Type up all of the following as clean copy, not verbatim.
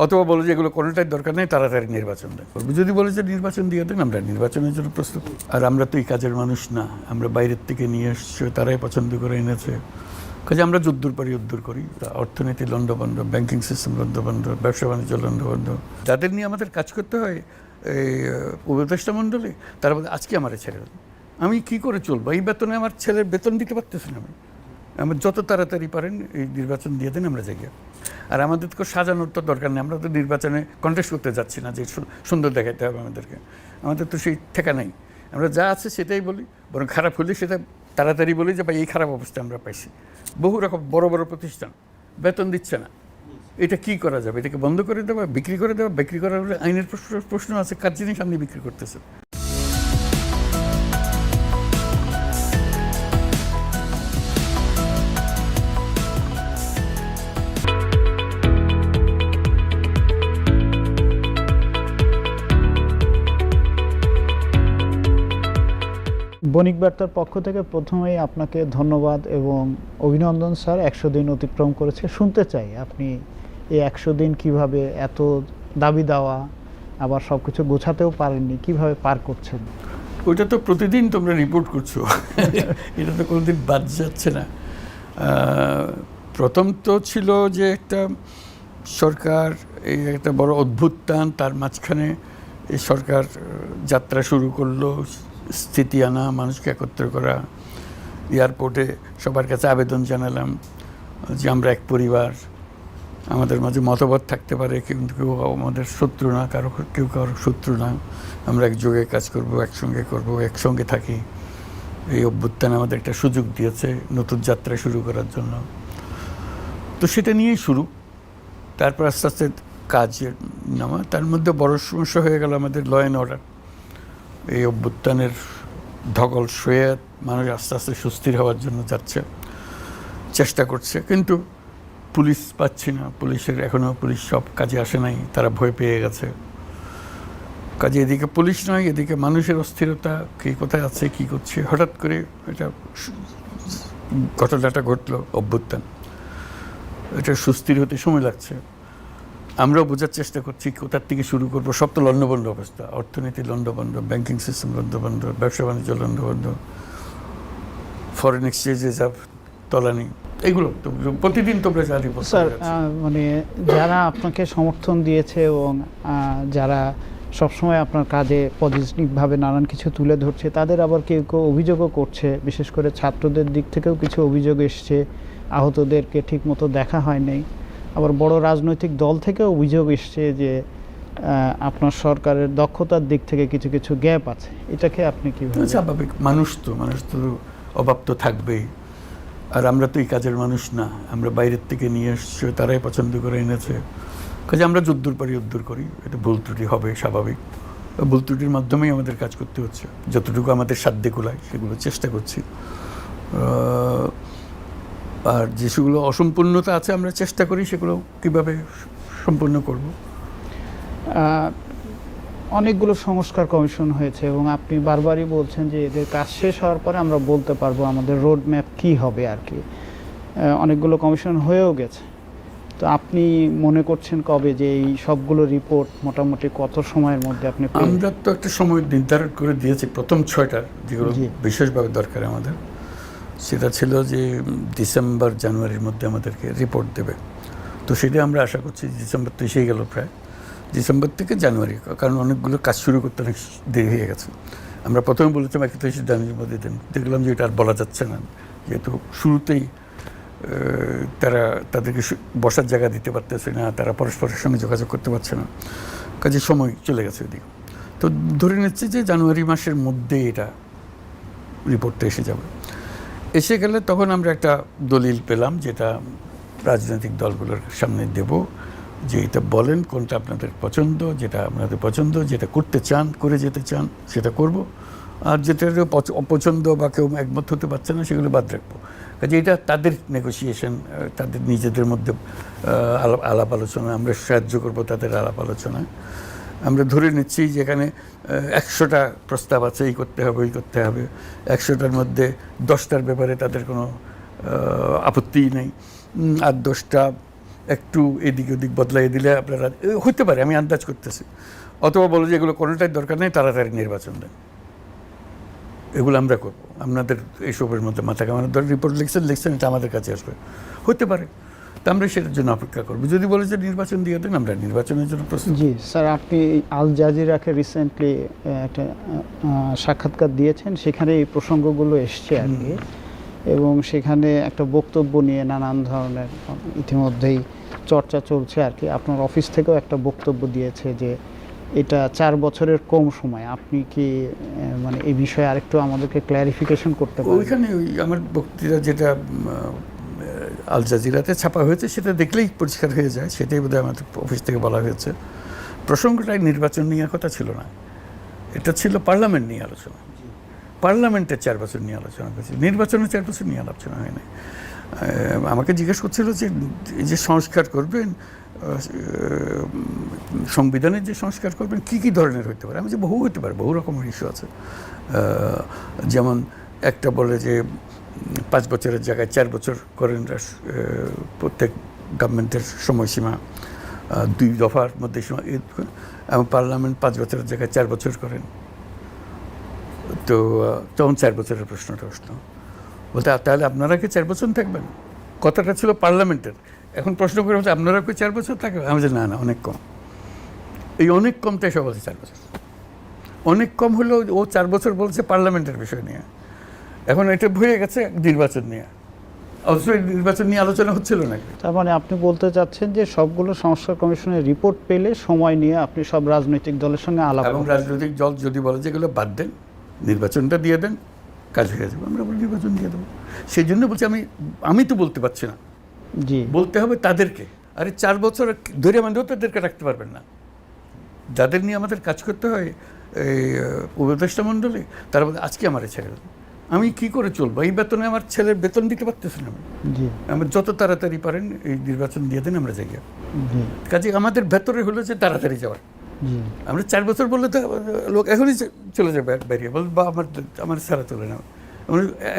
অথবা বলে যে এগুলো কোনোটাই দরকার নেই, তাড়াতাড়ি নির্বাচন দেয় করবো। যদি বলে যে নির্বাচন দিয়ে দেন, আমরা নির্বাচনের জন্য প্রস্তুত। আর আমরা তো এই কাজের মানুষ না, আমরা বাইরের থেকে নিয়ে এসছি, তারাই পছন্দ করে এনেছে। কাজে আমরা যদ্দূর পারি উদ্দূর করি। অর্থনীতি লণ্ডভণ্ড, ব্যাংকিং সিস্টেম লণ্ডভণ্ড, ব্যবসা বাণিজ্য লণ্ডভণ্ড, যাদের নিয়ে আমাদের কাজ করতে হয় এই উপদেষ্টা মণ্ডলী, তারা বলে আজকে আমার ছেড়ে দেন, আমি কি করে চলবো, এই বেতনে আমার ছেলের বেতন দিতে পারতেছি না, আমার যত তাড়াতাড়ি পারেন এই নির্বাচন দিয়ে দেন, আমরা যাই। আর আমাদের তো সাজানোর তো দরকার নেই, আমরা তো নির্বাচনে কন্টেস্ট করতে যাচ্ছি না যে সুন্দর দেখাতে হবে আমাদেরকে, আমাদের তো সেই ঠেকা নেই। আমরা যা আছে সেটাই বলি, বরং খারাপ হলে সেটা তাড়াতাড়ি বলি যে ভাই এই খারাপ অবস্থা আমরা পাইছি। বহু রকম বড় বড় প্রতিষ্ঠান বেতন দিচ্ছে না, এটা কি করা যাবে, এটাকে বন্ধ করে দেওয়া, বিক্রি করে দেওয়া, বিক্রি করার আইনের প্রশ্ন আছে, কার জিনিস আপনি বিক্রি করতেছে। বণিক বার্তার পক্ষ থেকে প্রথমেই আপনাকে ধন্যবাদ এবং অভিনন্দন স্যার। 100 দিন অতিক্রম করেছে, শুনতে চাই আপনি এই 100 দিন কিভাবে এত দাবি দেওয়া আবার সব কিছু গোছাতেও পারেননি, কিভাবে পার করছেন? ওইটা তো প্রতিদিন তোমরা রিপোর্ট করছো, এটা তো কোনোদিন বাদ যাচ্ছে না। প্রথম তো ছিল যে একটা সরকার, এই একটা বড় অভ্যুত্থান, তার মাঝখানে এই সরকার যাত্রা শুরু করলো, স্থিতি আনা, মানুষকে একত্র করা। এয়ারপোর্টে সবার কাছে আবেদন জানালাম যে আমরা এক পরিবার, আমাদের মাঝে মতভেদ থাকতে পারে, কিন্তু কেউ আমাদের শত্রু না, কেউ কারো শত্রু না, আমরা একযোগে কাজ করব, একসঙ্গে করব, একসঙ্গে থাকি। এই অভ্যুত্থান আমাদের একটা সুযোগ দিয়েছে নতুন যাত্রা শুরু করার জন্য। তো সেটা নিয়েই শুরু, তারপর আস্তে আস্তে কাজের নামা। তার মধ্যে বড় সমস্যা হয়ে গেল আমাদের ল অ্যান্ড অর্ডার। এই অভ্যুত্থানের ধকল সয়ে মানুষ আস্তে আস্তে সুস্থির হওয়ার জন্য যাচ্ছে, চেষ্টা করছে, কিন্তু পুলিশ পাচ্ছি না, পুলিশের এখনও পুলিশ সব কাজে আসে নাই, তারা ভয় পেয়ে গেছে। কাজে এদিকে পুলিশ নয়, এদিকে মানুষের অস্থিরতা, কে কোথায় আছে, কি করছে। হঠাৎ করে এটা ঘটনাটা ঘটলো, অভ্যুত্থান, এটা সুস্থির হতে সময় লাগছে। আমরাও বোঝার চেষ্টা করছি কোথার থেকে শুরু করবো। সব তো লণ্ডভণ্ড অবস্থা, অর্থনীতি লণ্ডভণ্ড, ব্যাংকিং সিস্টেম লণ্ডভণ্ড, ব্যবসা বাণিজ্য লণ্ডভণ্ড, ফরেন এক্সচেঞ্জে যা তলানি, এগুলো তো প্রতিদিন তোমরা যা রিপোর্ট। স্যার, মানে যারা আপনাকে সমর্থন দিয়েছে এবং যারা সবসময় আপনার কাজে পজিটিভভাবে নানান কিছু তুলে ধরছে, তাদের আবার কেউ কেউ অভিযোগও করছে, বিশেষ করে ছাত্রদের দিক থেকেও কিছু অভিযোগ এসছে, আহতদেরকে ঠিকমতো দেখা হয় নাই। আবার বড় রাজনৈতিক দল থেকেও অভিযোগ এসছে যে আপনার সরকারের দক্ষতার দিক থেকে কিছু কিছু গ্যাপ আছে। এটাকে আপনি কীভাবে? স্বাভাবিক, মানুষ তো অভাব তো থাকবেই। আর আমরা তো এই কাজের মানুষ না, আমরা বাইরের থেকে নিয়ে এসছি, তারাই পছন্দ করে এনেছে। কাজে আমরা যদ্দূর পারি উদ্দূর করি। এটা ভুল ত্রুটি হবে, স্বাভাবিক। ভুল ত্রুটির মাধ্যমেই আমাদের কাজ করতে হচ্ছে, যতটুকু আমাদের সাধ্যে কুলায় সেগুলো চেষ্টা করছি। আর যেগুলো অসম্পূর্ণতা আছে আমরা চেষ্টা করি সেগুলো কীভাবে সম্পূর্ণ করব। অনেকগুলো সংস্কার কমিশন হয়েছে এবং আপনি বারবারই বলছেন যে এদের কাজ শেষ হওয়ার পরে আমরা বলতে পারবো আমাদের রোড ম্যাপ কী হবে আর কি। অনেকগুলো কমিশন হয়েও গেছে, তো আপনি মনে করছেন কবে যে এই সবগুলো রিপোর্ট মোটামুটি কত সময়ের মধ্যে আপনি? আমরা তো একটা সময় নির্ধারণ করে দিয়েছি, প্রথম 6টার যেগুলো বিশেষভাবে দরকার আমাদের, সেটা ছিল যে ডিসেম্বর জানুয়ারির মধ্যে আমাদেরকে রিপোর্ট দেবে। তো সেটা আমরা আশা করছি ডিসেম্বর তো এসেই গেল প্রায়, ডিসেম্বর থেকে জানুয়ারি, কারণ অনেকগুলো কাজ শুরু করতে অনেক দেরি হয়ে গেছে। আমরা প্রথমে বলেছিলাম 31 জানুয়ারির মধ্যে দেন, দেখলাম যে এটা আর বলা যাচ্ছে না, যেহেতু শুরুতেই তারা তাদেরকে বসার জায়গা দিতে পারতেছে না, তারা পরস্পরের সঙ্গে যোগাযোগ করতে পারছে না, কাজে সময় চলে গেছে ওদিকে। তো ধরে নিচ্ছি যে জানুয়ারি মাসের মধ্যে এটা রিপোর্টটা এসে যাবে। এসে গেলে তখন আমরা একটা দলিল পেলাম, যেটা রাজনৈতিক দলগুলোর সামনে দেব, যে এটা বলেন কোনটা আপনাদের পছন্দ, যেটা আপনাদের পছন্দ, যেটা করতে চান, করে যেতে চান সেটা করব, আর যেটা অপছন্দ বা কেউ একমত হতে পারছে না সেগুলো বাদ রাখবো। কাজে এটা তাদের নেগোসিয়েশন, তাদের নিজেদের মধ্যে আলাপ আলোচনা, আমরা সাহায্য করব তাদের আলাপ আলোচনা। আমরা ধরে নিচ্ছি যেখানে 100টা প্রস্তাব আছে, এই করতে হবে, ওই করতে হবে, 100টার মধ্যে 10টার ব্যাপারে তাদের কোনো আপত্তিই নেই, আর 10টা একটু এদিক ওদিক বদলাই দিলে আপনারা হতে পারে, আমি আন্দাজ করতেছি, অথবা বলো যে এগুলো কোনোটাই দরকার নেই, তাড়াতাড়ি নির্বাচন দেন, এগুলো আমরা করবো, আপনাদের এইসবের মধ্যে মাথা কামানোর ধর রিপোর্ট লিখছেন এটা আমাদের কাছে আসবে, হতে পারে। তা আমরা সেটার জন্য অপেক্ষা করবো। যদি বলে যে নির্বাচন দিয়ে দেন, আমরা নির্বাচনের জন্য প্রস্তুত। জি স্যার, আপনি আল জাজিরাকে রিসেন্টলি একটা সাক্ষাৎকার দিয়েছেন, সেখানে এই প্রসঙ্গগুলো এসছে আর কি, এবং সেখানে একটা বক্তব্য নিয়ে নানান ধরনের ইতিমধ্যেই চর্চা চলছে আর কি। আপনার অফিস থেকেও একটা বক্তব্য দিয়েছে যে এটা 4 বছরের কম সময়। আপনি কি মানে এই বিষয়ে আরেকটু আমাদেরকে ক্ল্যারিফিকেশন করতে পারেন? ওইখানে ওই আমার বক্তৃতা যেটা আল জাজিরাতে ছাপা হয়েছে সেটা দেখলেই পরিষ্কার হয়ে যায়, সেটাই বোধহয় আমাদের অফিস থেকে বলা হয়েছে। প্রসঙ্গটাই নির্বাচন নিয়ে কথা ছিল না, এটা ছিল পার্লামেন্ট নিয়ে আলোচনা। পার্লামেন্টের 4 বছর নিয়ে আলোচনা করেছি, নির্বাচনের 4 বছর নিয়ে আলোচনা হয়নি। আমাকে জিজ্ঞেস করছিল যে এই যে সংস্কার করবেন, সংবিধানের যে সংস্কার করবেন কী কী ধরনের হতে পারে। আমি যে বহু হতে পারে, বহু রকমের ইস্যু আছে। যেমন একটা বলে যে 5 বছরের জায়গায় 4 বছর করেন প্রত্যেক গভর্নমেন্টের সময়সীমা, 2 দফার মধ্যে সময়, এবং পার্লামেন্ট 5 বছরের জায়গায় 4 বছর করেন। তো তখন 4 বছরের প্রশ্নটা আসলো, বলতে তাহলে আপনারা কি 4 বছর থাকবেন? কথাটা ছিল পার্লামেন্টের। এখন প্রশ্ন করে বলছে আপনারা কি 4 বছর থাকবেন? আমি বলছি না না, অনেক কম। এই অনেক কমটাই সব বলছে 4 বছর। অনেক কম হলেও ও 4 বছর বলছে পার্লামেন্টের বিষয় নিয়ে। এখন এটা ভুলে গেছে নির্বাচন নিয়ে, অথচ নির্বাচন নিয়ে আলোচনা হচ্ছিল না। তার মানে আপনি বলতে চাচ্ছেন যে সবগুলো সংস্কার কমিশনের রিপোর্ট পেলে সময় নিয়ে আপনি সব রাজনৈতিক দলের সঙ্গে আলাপ, এবং রাজনৈতিক দল যদি বলে যে এগুলো বাদ দেন, নির্বাচনটা দিয়ে দেন, কাজ হয়ে যাবে, আমরা বলি নির্বাচন দিয়ে দেবো। সেই জন্য বলছি আমি তো বলতে পারছি না, জি বলতে হবে তাদেরকে। আরে 4 বছর ধরে আমাদেরও তাদেরকে রাখতে পারবেন না, যাদের নিয়ে আমাদের কাজ করতে হয় এই উপদেষ্টা মণ্ডলী, তারা বলে আজকে আমার ছেড়ে দেন, আমি কি করে চলবো? এই বেতনে আমার ছেলের বেতন দিতে পারতেছি না। জি আমরা যত তাড়াতাড়ি পারেন এই নির্বাচন দিয়ে দেন, আমরা যাই। জি কাজে আমাদের ভেতরে হলো যে তাড়াতাড়ি যাওয়ার। জি আমরা 4 বছর বললে তো লোক এখনই চলে যাবে বেরিয়ে, বল বা আমার ছাড়া চলে না।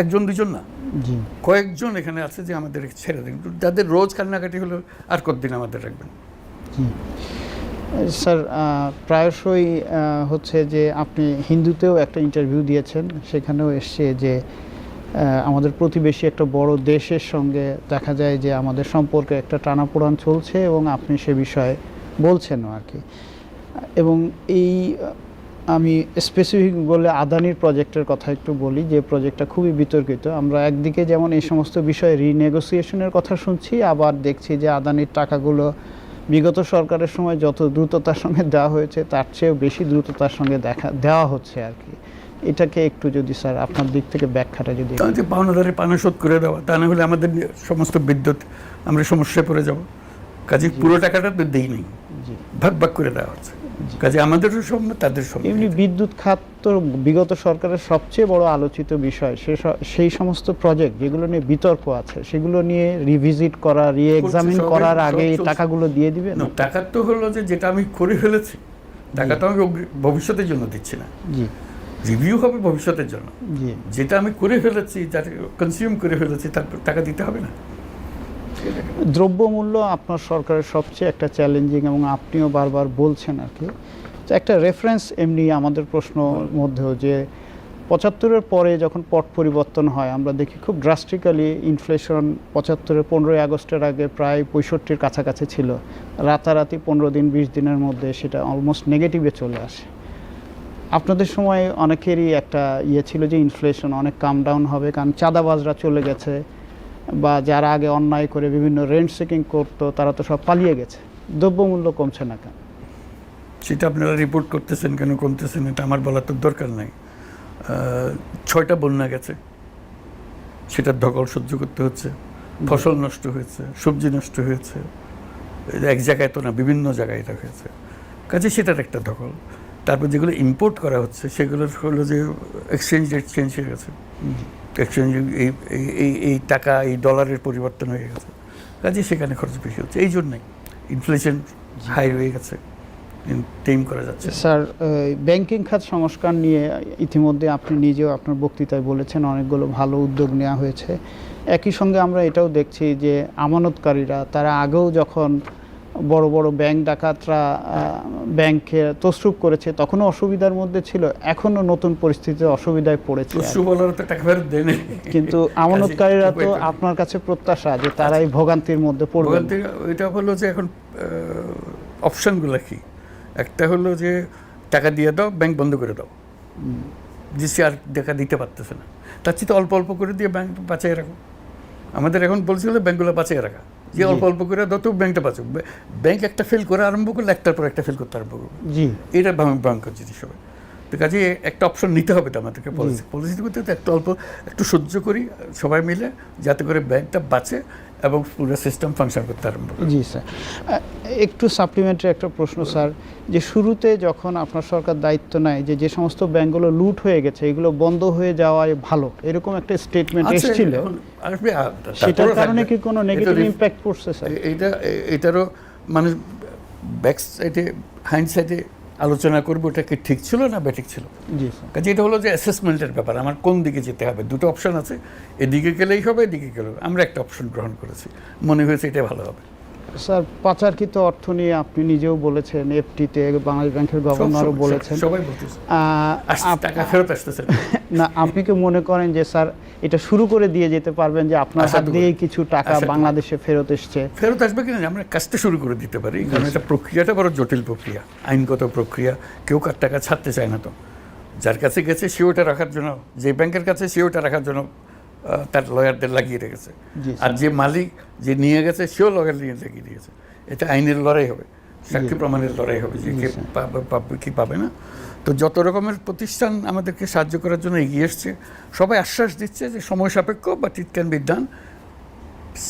একজন দুজন না, জি কয়েকজন এখানে আছে যে আমাদের ছেড়ে দেন, যাদের রোজ কান্নাকাটি হলো আর কতদিন আমাদের রাখবেন। জি স্যার, প্রায়শই হচ্ছে যে আপনি হিন্দুতেও একটা ইন্টারভিউ দিয়েছেন, সেখানেও এসছে যে আমাদের প্রতিবেশী একটা বড় দেশের সঙ্গে দেখা যায় যে আমাদের সম্পর্কে একটা টানাপোড়ান চলছে, এবং আপনি সে বিষয়ে বলছেনও আর কি। এবং এই আমি স্পেসিফিক বলে আদানির প্রজেক্টের কথা একটু বলি, যে প্রজেক্টটা খুবই বিতর্কিত। আমরা একদিকে যেমন এই সমস্ত বিষয়ে রিনেগোসিয়েশনের কথা শুনছি, আবার দেখছি যে আদানির টাকাগুলো বিগত সরকারের সময় যত দ্রুততার সঙ্গে দেওয়া হয়েছে তার চেয়েও বেশি দ্রুততার সঙ্গে দেওয়া হচ্ছে আর কি। এটাকে একটু যদি স্যার আপনার দিক থেকে ব্যাখ্যাটা যদি। পাওনাদারে পানা শোধ করে দেওয়া, তা না হলে আমাদের সমস্ত বিদ্যুৎ আমরা সমস্যায় পড়ে যাব। কাজে পুরো টাকাটা তো দেই নেই, ভাগ ভাগ করে দেওয়া হচ্ছে। কাজে আমাদেরও সব না, তাদের সব। এমনি বিদ্যুৎ খাত তো বিগত সরকারের সবচেয়ে বড় আলোচিত বিষয়। সেই সমস্ত প্রজেক্ট যেগুলো নিয়ে বিতর্ক আছে সেগুলো নিয়ে রিভিজিট করা, রি-এক্সামিন করার আগে এই টাকাগুলো দিয়ে দিবেন। টাকা তো হলো যে যেটা আমি করে ফেলেছি, টাকা তো আমি ভবিষ্যতের জন্য দিচ্ছি না। জি, রিভিউ হবে ভবিষ্যতের জন্য। জি, যেটা আমি করে ফেলেছি, যাতে কনজিউম করে ফেলেছি, তারপর টাকা দিতে হবে না। দ্রব্যমূল্য আপনার সরকারের সবচেয়ে একটা চ্যালেঞ্জিং, এবং আপনিও বারবার বলছেন আর কি। তো একটা রেফারেন্স এমনি আমাদের প্রশ্ন মধ্যেও যে 75-এর পরে যখন পট পরিবর্তন হয় আমরা দেখি খুব ড্রাস্টিক্যালি ইনফ্লেশন 75-এর 15ই আগস্টের আগে প্রায় 65-র কাছাকাছি ছিল, রাতারাতি 15 দিন 20 দিনের মধ্যে সেটা অলমোস্ট নেগেটিভে চলে আসে। আপনাদের সময় অনেকেরই একটা ছিল যে ইনফ্লেশন অনেক কাম ডাউন হবে, কারণ চাঁদাবাজরা চলে গেছে, বা যারা আগে অন্যায় করে বিভিন্ন রেন্ট সিকিং করতো তারা তো সব পালিয়ে গেছে। দ্রব্যমূল্য কমছে না কেন? সেটা আপনারা রিপোর্ট করতেছেন কেন, কমতেছেন, এটা আমার বলার তো দরকার নাই। 6টা বন্যা গেছে, সেটার ধকল সহ্য করতে হচ্ছে। ফসল নষ্ট হয়েছে, সবজি নষ্ট হয়েছে, এক জায়গায় তো না, বিভিন্ন জায়গায় এটা হয়েছে। কাজে সেটার একটা ধকল। তারপর যেগুলো ইম্পোর্ট করা হচ্ছে সেগুলোর হলো যে এক্সচেঞ্জ রেট চেঞ্জ হয়ে গেছে, এক্সচেঞ্জ এই টাকা এই ডলারের পরিবর্তন হয়ে গেছে। কাজে সেখানে খরচ বেশি হচ্ছে, এই জন্যই ইনফ্লেশন হাই হয়ে গেছে, টেম করা যাচ্ছে। স্যার, ব্যাংকিং খাত সংস্কার নিয়ে ইতিমধ্যে আপনি নিজেও আপনার বক্তৃতায় বলেছেন অনেকগুলো ভালো উদ্যোগ নেওয়া হয়েছে। একই সঙ্গে আমরা এটাও দেখছি যে আমানতকারীরা তারা আগেও যখন বড় বড় ব্যাংক ডাকাতরা ব্যাংকে তছরুপ করেছে তখনও অসুবিধার মধ্যে ছিল, এখনও নতুন পরিস্থিতিতে অসুবিধায় পড়েছে। টাকা ফেরত দেয়নি, কিন্তু আমানতকারীরা তো আপনার কাছে প্রত্যাশা যে তারাই ভোগান্তির মধ্যে পড়বে। এটা হলো যে এখন অপশনগুলো কি, একটা হলো যে টাকা দিয়ে দাও, ব্যাংক বন্ধ করে দাও, যে আর টাকা দিতে পারতেছে না, তার চেয়ে অল্প অল্প করে দিয়ে ব্যাংক বাঁচিয়ে রাখো। আমাদের এখন বলছিল ব্যাংকগুলো বাঁচিয়ে রাখা, যে অল্প অল্প করে দাও তো ব্যাংকটা বাঁচুক। ব্যাংক একটা ফেল করে আরম্ভ করলে একটার পর একটা ফেল করতে আরম্ভ করবে, এটা ভয়ঙ্কর জিনিস হবে। তো কাজে একটা অপশন নিতে হবে তো আমাদেরকে, পলিসি করতে একটু অল্প একটু সহ্য করি সবাই মিলে, যাতে করে ব্যাংকটা বাঁচে এবং পুরো সিস্টেম ফাংশন করতে আরম্ভ করে। জি স্যার, একটু সাপ্লিমেন্টারি একটা প্রশ্ন স্যার, যে শুরুতে যখন আপনার সরকার দায়িত্ব নেয় যে সমস্ত ব্যাংকগুলো লুট হয়ে গেছে এগুলো বন্ধ হয়ে যাওয়ায় ভালো, এরকম একটা স্টেটমেন্ট এসেছিল, সেটার কারণে কি কোনো নেগেটিভ ইম্প্যাক্ট পড়ছে স্যার? এটারও মানে ব্যাক সাইডে হাইন্ড সাইডে আলোচনা করবো ওটা কি ঠিক ছিল না ব্যাঠিক ছিল। কাজে এটা হলো যে অ্যাসেসমেন্টের ব্যাপার, আমার কোন দিকে যেতে হবে। দুটো অপশন আছে, এদিকে গেলেই হবে এদিকে গেলেও, আমরা একটা অপশন গ্রহণ করেছি, মনে হয়েছে এটা ভালো হবে। স্যার পাচারকৃত অর্থ নিয়ে আপনি নিজেও বলেছেন, এফটিতে বাংলাদেশ ব্যাংকের গভর্নরও বলেছেন, সবাই বলতেছে টাকা ফেরত আসতেছে না। আপনি কি মনে করেন যে স্যার এটা শুরু করে দিয়ে যেতে পারবেন যে আপনার হাত দিয়েই কিছু টাকা বাংলাদেশে ফেরত এসছে? ফেরত আসবে কিনা আমরা কাজটা শুরু করে দিতে পারি, কারণ এটা প্রক্রিয়াটা বড় জটিল প্রক্রিয়া, আইনগত প্রক্রিয়া। কেউ কার টাকা ছাড়তে চায় না, তো যার কাছে গেছে সে ওটা রাখার জন্য, যে ব্যাংকের কাছে সে ওটা রাখার জন্য তার লয়ারদের লাগিয়ে রেখেছে, আর যে মালিক যে নিয়ে গেছে সেও লয়ার নিয়ে লাগিয়ে দিয়েছে। এটা আইনের লড়াই হবে, সাক্ষী প্রমাণের লড়াই হবে, যে কে পাবে কি পাবে না। তো যত রকমের প্রতিষ্ঠান আমাদেরকে সাহায্য করার জন্য এগিয়ে এসছে, সবাই আশ্বাস দিচ্ছে যে সময় সাপেক্ষ, but it can be done,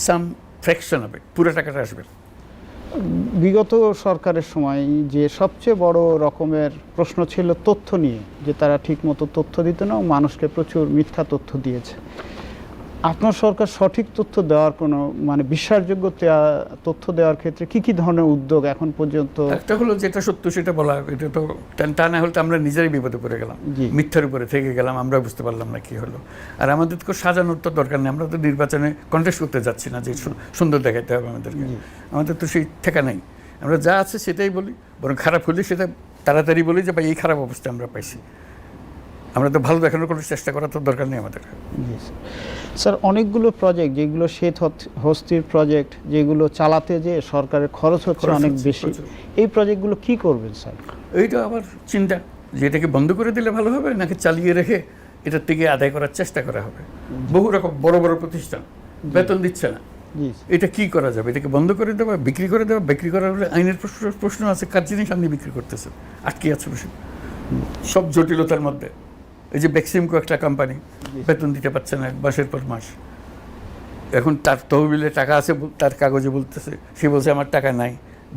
some fraction হবে, পুরো টাকাটা আসবে। বিগত সরকারের সময় যে সবচেয়ে বড় রকমের প্রশ্ন ছিল তথ্য নিয়ে, যে তারা ঠিকমতো তথ্য দিত না, মানুষকে প্রচুর মিথ্যা তথ্য দিয়েছে। আপনার সরকার সঠিক তথ্য দেওয়ার কোনো মানে বিশ্বাসযোগ্য তথ্য দেওয়ার ক্ষেত্রে কি কি ধরনের উদ্যোগ এখন পর্যন্ত? একটা হলো যেটা সত্য সেটা বলা, এটা তো তা না হলে তো আমরা নিজেরাই বিপদে পড়ে গেলাম, মিথ্যার উপরে থেকে গেলাম, আমরা বুঝতে পারলাম না কি হলো। আর আমাদের তো সাজানোর তো দরকার নেই, আমরা তো নির্বাচনে কন্টেস্ট করতে যাচ্ছি না যে সুন্দর দেখাতে হবে আমাদেরকে, আমাদের তো সেই ঠেকা নেই। আমরা যা আছে সেটাই বলি, বরং খারাপ হলে সেটা তাড়াতাড়ি বলি যে ভাই এই খারাপ অবস্থা আমরা পাইছি। আমরা তো ভালো দেখানোর কোনো চেষ্টা করার তো দরকার নেই আমাদের। স্যার অনেকগুলো প্রজেক্ট যেগুলো শ্বেত হস্তির প্রজেক্ট, যেগুলো চালাতে যে সরকারের খরচ হচ্ছে অনেক বেশি, এই প্রজেক্টগুলো কি করবেন স্যার? এইটা আবার চিন্তা যে এটাকে বন্ধ করে দিলে ভালো হবে নাকি চালিয়ে রেখে এটার থেকে আদায় করার চেষ্টা করা হবে। বহু রকম বড় বড় প্রতিষ্ঠান বেতন দিচ্ছে না, এটা কি করা যাবে? এটাকে বন্ধ করে দেওয়া, বিক্রি করে দেওয়া? বিক্রি করার আইনের প্রশ্ন আছে, কার জিনিস আপনি বিক্রি করতেছেন, আটকে আছে বসে সব জটিলতার মধ্যে। এই যে বেক্সিমকো একটা কোম্পানি বেতন দিতে পারছে না মাসের পর মাস, এখন তার তহবিলে টাকা আছে, তার কাগজে বলতেছে, সে বলছে আমার টাকা নাই।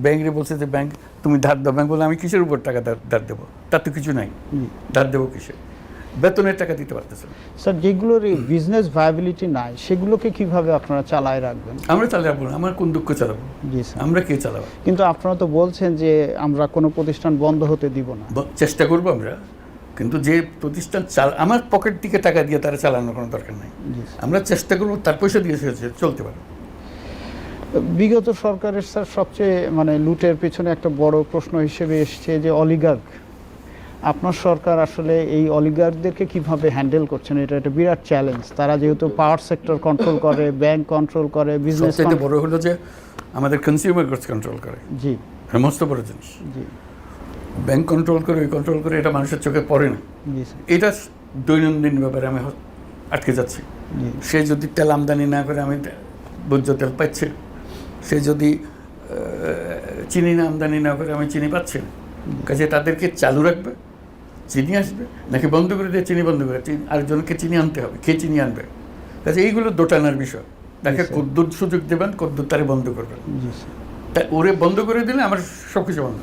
ব্যাংকে বলছে যে ব্যাংক তুমি ধার দাও, ব্যাংক বলে আমি কিসের উপর টাকা ধার দেবো, তার তো কিছু নাই, ধার দেবো কিসে? বেতনের টাকা দিতে পারতেছে না। স্যার যেগুলোর বিজনেস ভায়াবিলিটি নাই সেগুলোকে কিভাবে আপনারা চালায় রাখবেন? আমরা চালাবো না, আমরা কোন দুঃখ চালাবো? আমরা কে চালাবো? কিন্তু আপনারা তো বলছেন যে আমরা কোনো প্রতিষ্ঠান বন্ধ হতে দিব না। চেষ্টা করবো আমরা, কিন্তু যে প্রতিষ্ঠান আমার পকেট থেকে টাকা দিয়ে তারা চালানোর কোনো দরকার নাই। আমরা চেষ্টা করবো তার পয়সা দিয়ে চলতে পারে। বিগত সরকারের স্যার সবচেয়ে মানে লুটের পেছনে একটা বড় প্রশ্ন হিসেবে এসছে যে অলিগার্ক। আপনার সরকার আসলে এই অলিগার্কদেরকে কিভাবে হ্যান্ডেল করছেন? এটা একটা বিরাট চ্যালেঞ্জ। তারা যেহেতু পাওয়ার সেক্টর কন্ট্রোল করে, ব্যাংক কন্ট্রোল করে, বিজনেস বড় হলো যে আমাদের কনজিউমার গুডস কন্ট্রোল করে। জি, মস্ত বড় জিনিস। জি, ব্যাংক কন্ট্রোল করে, ওই কন্ট্রোল করে, এটা মানুষের চোখে পড়ে না। এটা দৈনন্দিন ব্যাপারে আমি আটকে যাচ্ছি। সে যদি তেল আমদানি না করে আমি ভোজ্য তেল পাচ্ছি, সে যদি চিনি না আমদানি না করে আমি চিনি পাচ্ছি না। কাজে তাদেরকে চালু রাখবে, চিনি আসবে, নাকি বন্ধ করে দিয়ে চিনি বন্ধ করে আরেকজনকে চিনি আনতে হবে, কে চিনি আনবে? কাজে এইগুলো দোটানার বিষয়। তাকে কদ্দুর সুযোগ দেবেন, কদ্দুর তারে বন্ধ করবেন। তাই ওরে বন্ধ করে দিলে আমার সব কিছু বন্ধ।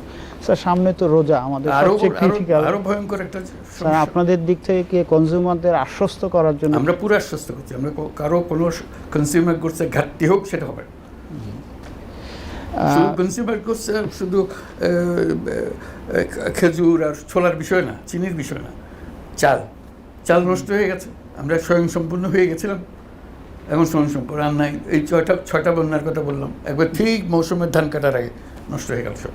স্যার সামনে তো রোজা, আমাদের সবচেয়ে ক্রিটিক্যাল, আরো ভয়ঙ্কর একটা। স্যার আপনাদের দিক থেকে কি কনজিউমারদের আশ্বস্ত করার জন্য? আমরা পুরো আশ্বস্ত করছি, আমরা কারো কোনো কনজিউমার গুডসের ঘাটতি হোক সেটা হবে। কনজিউমার গুডস শুধু খেজুর আর ছোলার বিষয় না, চিনির বিষয় না, চাল নষ্ট হয়ে গেছে, আমরা স্বয়ংসম্পূর্ণ হয়ে গেছিলাম, এখন সম্পর্ক আর নাই। এই ছয়টা বন্যার কথা বললাম, একবার ঠিক মৌসুমের ধান কাটার আগে নষ্ট হয়ে গেল সব।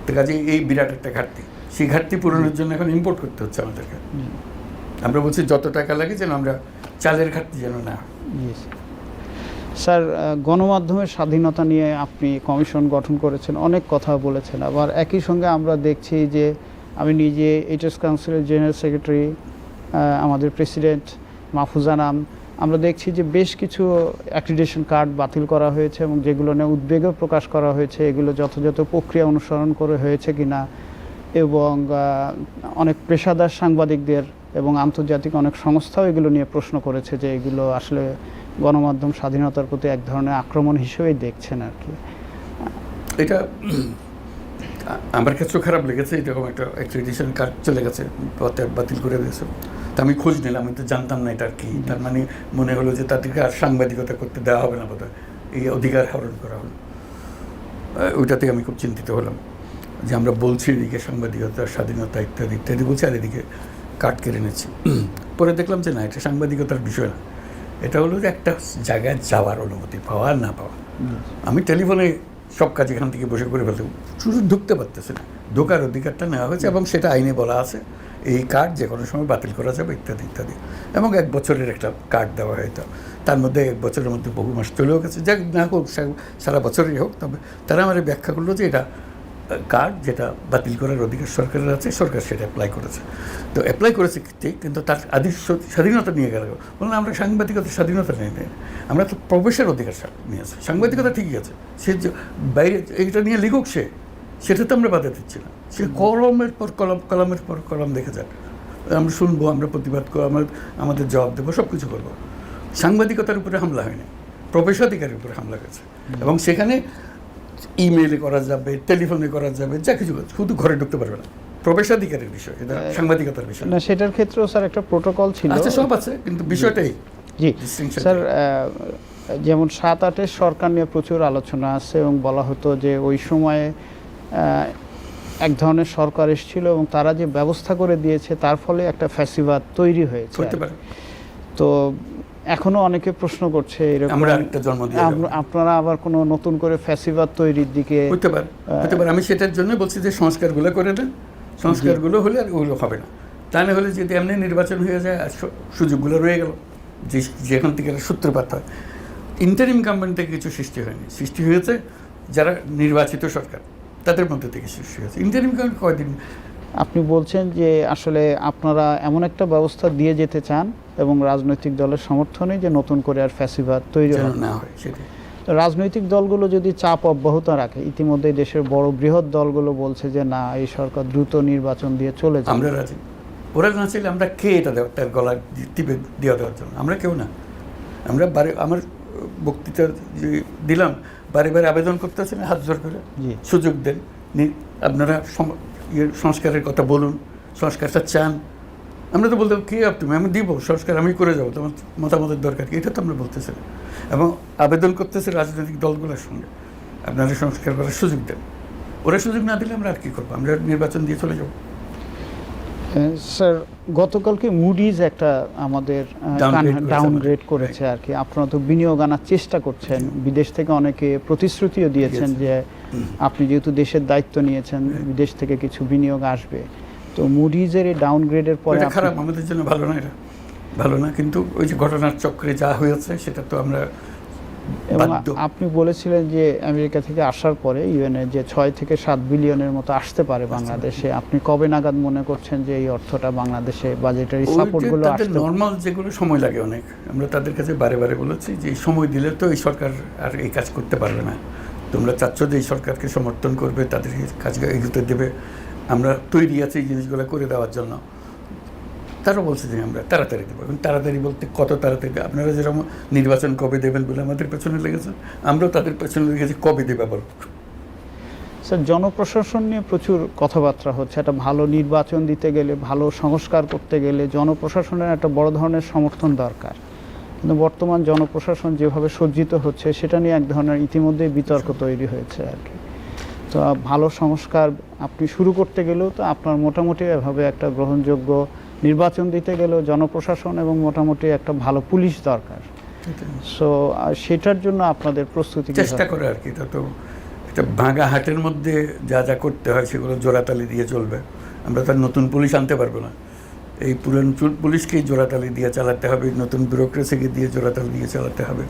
তো কাজে এই বিরাট একটা ঘাটতি, সেই ঘাটতি পূরণের জন্য এখন ইম্পোর্ট করতে হচ্ছে আমাদেরকে। আমরা বলছি যত টাকা লাগে যেন আমরা চালের ঘাটতি যেন না। স্যার, গণমাধ্যমের স্বাধীনতা নিয়ে আপনি কমিশন গঠন করেছেন, অনেক কথা বলেছেন। আবার একই সঙ্গে আমরা দেখছি যে আমি নিজে এইচএস কাউন্সিলের জেনারেল সেক্রেটারি, আমাদের প্রেসিডেন্ট মাহফুজা নাম, আমরা দেখছি যে বেশ কিছু অ্যাক্রিডিটেশন কার্ড বাতিল করা হয়েছে এবং যেগুলো নিয়ে উদ্বেগও প্রকাশ করা হয়েছে এগুলো যথাযথ প্রক্রিয়া অনুসরণ করে হয়েছে কিনা, এবং অনেক পেশাদার সাংবাদিকদের এবং আন্তর্জাতিক অনেক সংস্থাও এগুলো নিয়ে প্রশ্ন করেছে যে এগুলো আসলে গণমাধ্যম স্বাধীনতার প্রতি এক ধরনের আক্রমণ হিসেবেই দেখছেন আর কি। এটা আমার কাছেও খারাপ লেগেছে, এরকম একটা অ্যাক্রিডিটেশন কার্ড চলে গেছে, বাতিল করে দিয়েছে। তা আমি খোঁজ নিলাম, আমি তো জানতাম না এটা কি। তার মানে মনে হলো যে তাদেরকে আর সাংবাদিকতা করতে দেওয়া হবে না বোধহয়, এই অধিকার হরণ করা হলো। ওইটাতে আমি খুব চিন্তিত হলাম যে আমরা বলছি এদিকে সাংবাদিকতার স্বাধীনতা ইত্যাদি ইত্যাদি বলছি, আর এদিকে কাট কেড়ে নিচ্ছি। পরে দেখলাম যে না, এটা সাংবাদিকতার বিষয় না, এটা হলো যে একটা জায়গায় যাওয়ার অনুমতি পাওয়া আর না পাওয়া। আমি টেলিফোনে সব কাজ এখান থেকে বসে করে ফেলতে, শুধু ঢুকতে পারতেছে না, ঢোকার অধিকারটা নেওয়া হয়েছে এবং সেটা আইনে বলা আছে এই কার্ড যে কোনো সময় বাতিল করা যাবে ইত্যাদি ইত্যাদি। এবং 1 বছরের একটা কার্ড দেওয়া হয়তো, তার মধ্যে 1 বছরের মধ্যে বহু মাস চলেও গেছে, যাক না হোক সারা বছরই হোক। তবে তারা আমার ব্যাখ্যা করলো যে এটা কার্ড যেটা বাতিল করার অধিকার সরকারের আছে, সরকার সেটা অ্যাপ্লাই করেছে। তো অ্যাপ্লাই করেছে ঠিক, কিন্তু তার স্বাধীনতা নিয়ে গেল। বললাম আমরা সাংবাদিকতার স্বাধীনতা নেই, আমরা তো প্রবেশের অধিকার নিয়েছি। সাংবাদিকতা ঠিকই আছে, সে বাইরে এইটা নিয়ে লিখুক, সেটা তো আমরা বাধা দিচ্ছি না। সে কলমের পর কলমের পর কলম দেখে যাক, আমরা শুনবো, আমরা প্রতিবাদ করবো, আমাদের জবাব দেবো, সব কিছু করবো। সাংবাদিকতার উপরে হামলা হয়নি, প্রবেশাধিকারের উপরে হামলা হয়েছে। এবং সেখানে ইমেইলে করা যাবে, টেলিফোনে করা যাবে, যা কিছু, শুধু ঘরে ঢুকতে পারবে না। প্রবেশাধিকারের বিষয়, এটা সাংবাদিকতার বিষয় না। সেটার ক্ষেত্রেও স্যার একটা প্রোটোকল ছিল, আচ্ছা সব আছে, কিন্তু বিষয়টাই। জি স্যার, যেমন 7-8-এর সরকার নিয়ে প্রচুর আলোচনা আছে এবং বলা হতো যে ওই সময়ে এক ধরনের সরকার এসেছিল এবং তারা যে ব্যবস্থা করে দিয়েছে তার ফলে একটা ফ্যাসিবাদ তৈরি হয়েছে। তো এখনো অনেকে প্রশ্ন করছে এরকম আপনারা আবার কোনো নতুন করে ফ্যাসিবাদ তৈরির দিকে হতে পারে। আমি সেটার জন্য বলছি যে সংস্কারগুলো করে দেন, সংস্কারগুলো হলে আর ওগুলো হবে না। তা না হলে যদি এমনি নির্বাচন হয়ে যায় আর সুযোগগুলো রয়ে গেল, যেখান থেকে সূত্রপাত হয়। ইন্টারিম গভর্নমেন্ট থেকে কিছু সৃষ্টি হয়নি, সৃষ্টি হয়েছে যারা নির্বাচিত সরকার তাদের মধ্যে থেকে সৃষ্টি হয়েছে। ইন্টারিম গভর্নমেন্ট কয়দিন। আপনি বলছেন যে আসলে আপনারা এমন একটা ব্যবস্থা দিয়ে যেতে চান এবং রাজনৈতিক দলের সমর্থনে যে নতুন করে আর ফ্যাসিবাদ তৈরি না হয় সেটাই। তো রাজনৈতিক দলগুলো যদি চাপ অব্যাহত রাখে, ইতিমধ্যে দেশের বড় বৃহৎ দলগুলো বলছে যে না, এই সরকার দ্রুত নির্বাচন দিয়ে চলে যায়, আমরা রাজি। ওরা না চাইলে আমরা কে এটা তার গলা টিপে দেওয়ার জন্য? আমরা কেউ না। আমরা আমার বক্তৃতা দিলাম, বারে বারে আবেদন করতেছেন হাত জোর করে, সুযোগ দেন, আপনারা সংস্কারের কথা বলুন, সংস্কারটা চান। আমরা তো বলতাম কে তুমি, আমি দিব সংস্কার, আমি করে যাবো, তোমার মতামতের দরকার কি, এটা তো আমরা বলতেছি না। এবং আবেদন করতেছে রাজনৈতিক দলগুলোর সঙ্গে, আপনারা সংস্কার করার সুযোগ দেন। ওরা সুযোগ না দিলে আমরা আর কী করবো? আমরা নির্বাচন দিয়ে চলে যাবো। স্যার, গতকালকে মুডিজ একটা আমাদের ডাউনগ্রেড করেছে আর কি। আপনারা তো বিনিয়োগ আনার চেষ্টা করছেন, বিদেশ থেকে অনেকে প্রতিশ্রুতিও দিয়েছেন যে আপনি যেহেতু দেশের দায়িত্ব নিয়েছেন বিদেশ থেকে কিছু বিনিয়োগ আসবে। তো মুডিজের এই ডাউনগ্রেডের পরে খারাপ, আমাদের জন্য ভালো না, এটা ভালো না। কিন্তু ওই যে ঘটনার চক্রে যা হয়েছে সেটা তো আমরা। এবং আপনি বলেছিলেন যে আমেরিকা থেকে আসার পরে ইউএনএ যে 6 থেকে 7 বিলিয়নের মতো আসতে পারে বাংলাদেশে। আপনি কবে নাগাদ মনে করছেন যে এই অর্থটা বাংলাদেশে বাজেটারি সাপোর্টগুলো আসবে? নর্মাল যেগুলো সময় লাগে অনেক, আমরা তাদের কাছে বারে বারে বলেছি যে সময় দিলে তো এই সরকার আর এই কাজ করতে পারবে না। তোমরা চাচ্ছ যে এই সরকারকে সমর্থন করবে, তাদের কাজ এগোতে দেবে, আমরা তৈরি আছি এই জিনিসগুলো করে দেওয়ার জন্য। তারা বলছে যে আমরা তাড়াতাড়ি দেবো। এবং তাড়াতাড়ি বলতে কত তাড়াতাড়ি? আপনারা যেরকম নির্বাচন কবে দেবেন বলে আমাদের পেছনে লেগেছে, আমরাও তাদের পেছনে লেগেছি কবে দেবে বল। স্যার, জনপ্রশাসন নিয়ে প্রচুর কথাবার্তা হচ্ছে। একটা ভালো নির্বাচন দিতে গেলে, ভালো সংস্কার করতে গেলে জনপ্রশাসনের একটা বড় ধরনের সমর্থন দরকার। কিন্তু বর্তমান জনপ্রশাসন যেভাবে সজ্জিত হচ্ছে সেটা নিয়ে এক ধরনের ইতিমধ্যেই বিতর্ক তৈরি হয়েছে আর কি। তো ভালো সংস্কার আপনি শুরু করতে গেলেও তো আপনার মোটামুটি এভাবে একটা গ্রহণযোগ্য নির্বাচন দিতে গেলেও জনপ্রশাসন এবং মোটামুটি একটা ভালো পুলিশ দরকার। সো সেটার জন্য আপনাদের প্রস্তুতি চেষ্টা করে আর কি। এটা তো এটা ভাঙা হাটের মধ্যে যা যা করতে হয় সেগুলো জোড়াতালি দিয়ে চলবে। আমরা তার নতুন পুলিশ আনতে পারবো না, এই পুরান পুলিশকেই জোড়াতালি দিয়ে চালাতে হবে, নতুন ব্যুরোক্রেসিকে দিয়ে জোড়াতালি দিয়ে চালাতে হবে।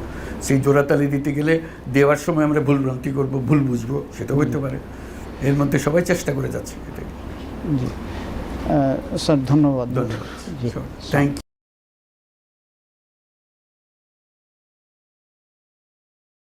সেই জোড়াতালি দিতে গেলে দেওয়ার সময় আমরা ভুল ভ্রান্তি করবো, ভুল বুঝবো, সেটাও হইতে পারে। এর মধ্যে সবাই চেষ্টা করে যাচ্ছে। জি স্যার, ধন্যবাদ। ধন্যবাদ, জি, থ্যাংক ইউ।